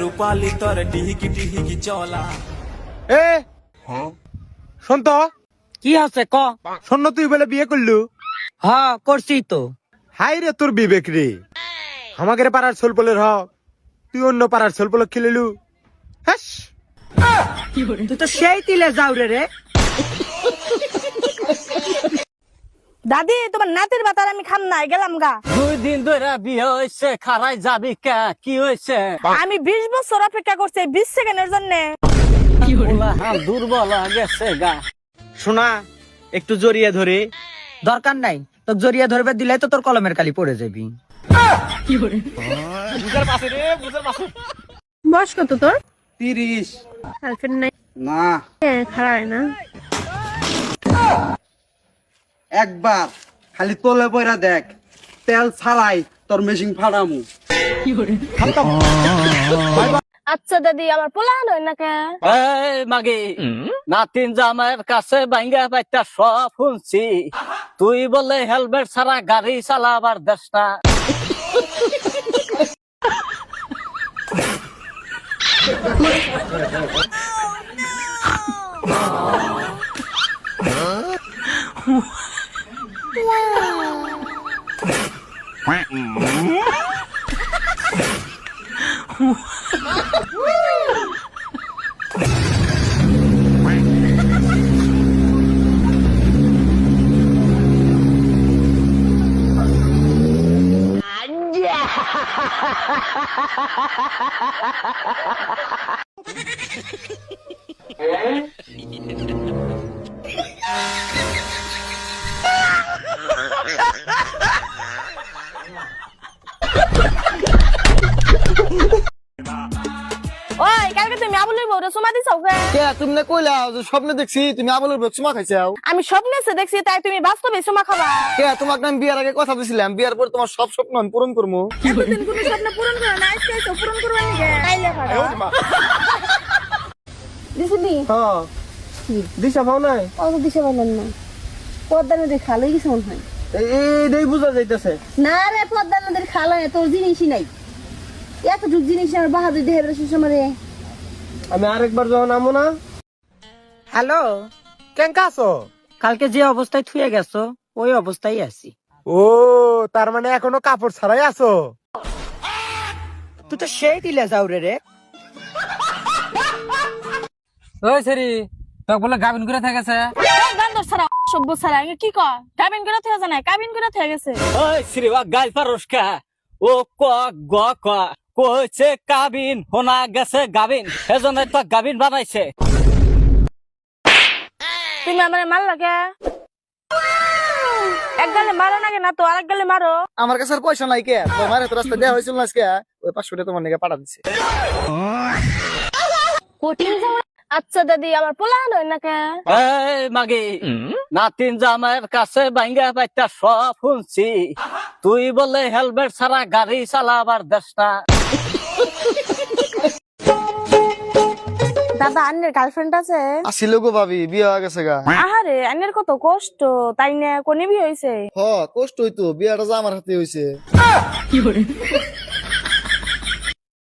রূপালি তোর টিহিকি টিহিকি চলা। এ শোন তো, কি আছে ক? শোন না, তুই বলে বিয়ে করলু? হ্যাঁ করছি তো। হাই রে তোর বিবেক রে, আমাদের পাড়ার ছোলপলের হক তুই অন্য পাড়ার ছোলপল খেলিলু। হ্যাঁ, তুই তো সেই তিলে যাও রে। দাদি তোমার নাতির বাতার আমি খাম নাই গেলাম গা। 2 দিন ধরে বিয়ে হয়েছে, খারাই যাবি কে? কি হয়েছে? আমি 20 বছর অপেক্ষা করছি 20 সেকেন্ডের জন্য। দুর্বল গেছে গা। শোনা, একটু জড়িয়ে ধরে। দরকার নাই, তো জড়িয়ে ধরবে দিলে তো তোর কলমের কালি পড়ে যাবি। বয়স কত তোর? 30। গার্লফ্রেন্ড নাই? না, খারাপ না। একবার খালি তোলে পয়রা দেখ, তেল ছাড়াই তোর মেশিন ফাড়ামু। আচ্ছা দাদি আমার পোলাহান হয় না কে? এই মাগি, নাতিন জামাইয়ের কাছে বাইঙ্গা বাইটা সব শুনছি। তুই বলে হেলমেট ছাড়া গাড়ি চালাবার দেশটা। ওই কালকে তুমি আবুলের বউরে চুমা দিছাও কে? কে তুমি না কইলা যে স্বপ্নে দেখছি তুমি আবলের চুমা খাইছাও? আমি স্বপ্নে দেখছি, তাই তুমি বাস্তবে চুমা খাবা? কে তোমাকে আমি বিয়ার আগে কথা দিছিলাম, বিয়ার পর তোমার সব স্বপ্ন আমি পূরণ করবো। এতদিন কোনো স্বপ্ন পূরণ করে না, আজকে এসে পূরণ করবে নাকি? তাইলে ফাড়া দিছিলি? হ্যাঁ দিশা পাও নাই? অত দিশা পাইলেন না। পদ্মা নদীর খাল হয়ে গেছে মনে হয়। এই বুঝা যাইতেছে। না রে, পদ্মা নদীর খাল হয়, তোর জিনিসই নাই। এতটুক জিনিস আমার বাহাদুর দেহে বেরোছে মারে। আমি আরেকবার যখন আমো না। হ্যালো, কেঙ্কা আছো? কালকে যে অবস্থায় থুয়ে গেছো ওই অবস্থায় আছি। ও, তার মানে এখনো কাপড় ছাড়াই আছো? তুই তো সেই তিলে যাও রে। ওই সেরি তোকে বলে গাবিন করে থেকেছে। বান্দর ছাড়া সভ্য ছাড়া কি কয়? কাবিন করে থেকে জানাই, কাবিন করে থেকে গেছে। ওই শ্রীবা গাই পারস্কা, ও ক গ ক কইছে কাবিন, হোনা গেছে গাবিন, এজন্য তো গাবিন বানাইছে। তুমি আমার মার লাগে এক গালে মারো নাকি না তো আরেক গালে মারো। আমার কাছে আর পয়সা নাই কে, তোমার এত রাস্তা দেওয়া হয়েছিল না আজকে, ওই 500 টাকা তোমার নাকি পাঠা দিচ্ছে। আচ্ছা দাদি আমার পোলাহান হয় না কে? এই মাগি, নাতিন জামাইয়ের কাছে বাইঙ্গা বাইটা সব শুনছি। তুই বলে হেলমেট ছাড়া গাড়ি চালাবার দেশটা। দাদা আন্নের গার্লফ্রেন্ড আছে? আসিল গো ভাবি, বিয়ে হয়ে গেছে গা। আহারে আন্নের কত কষ্ট, তাই না? কোনে বিয়ে হয়েছে? হ কষ্ট হইতো, বিয়াটা যে আমার হাতে হইছে।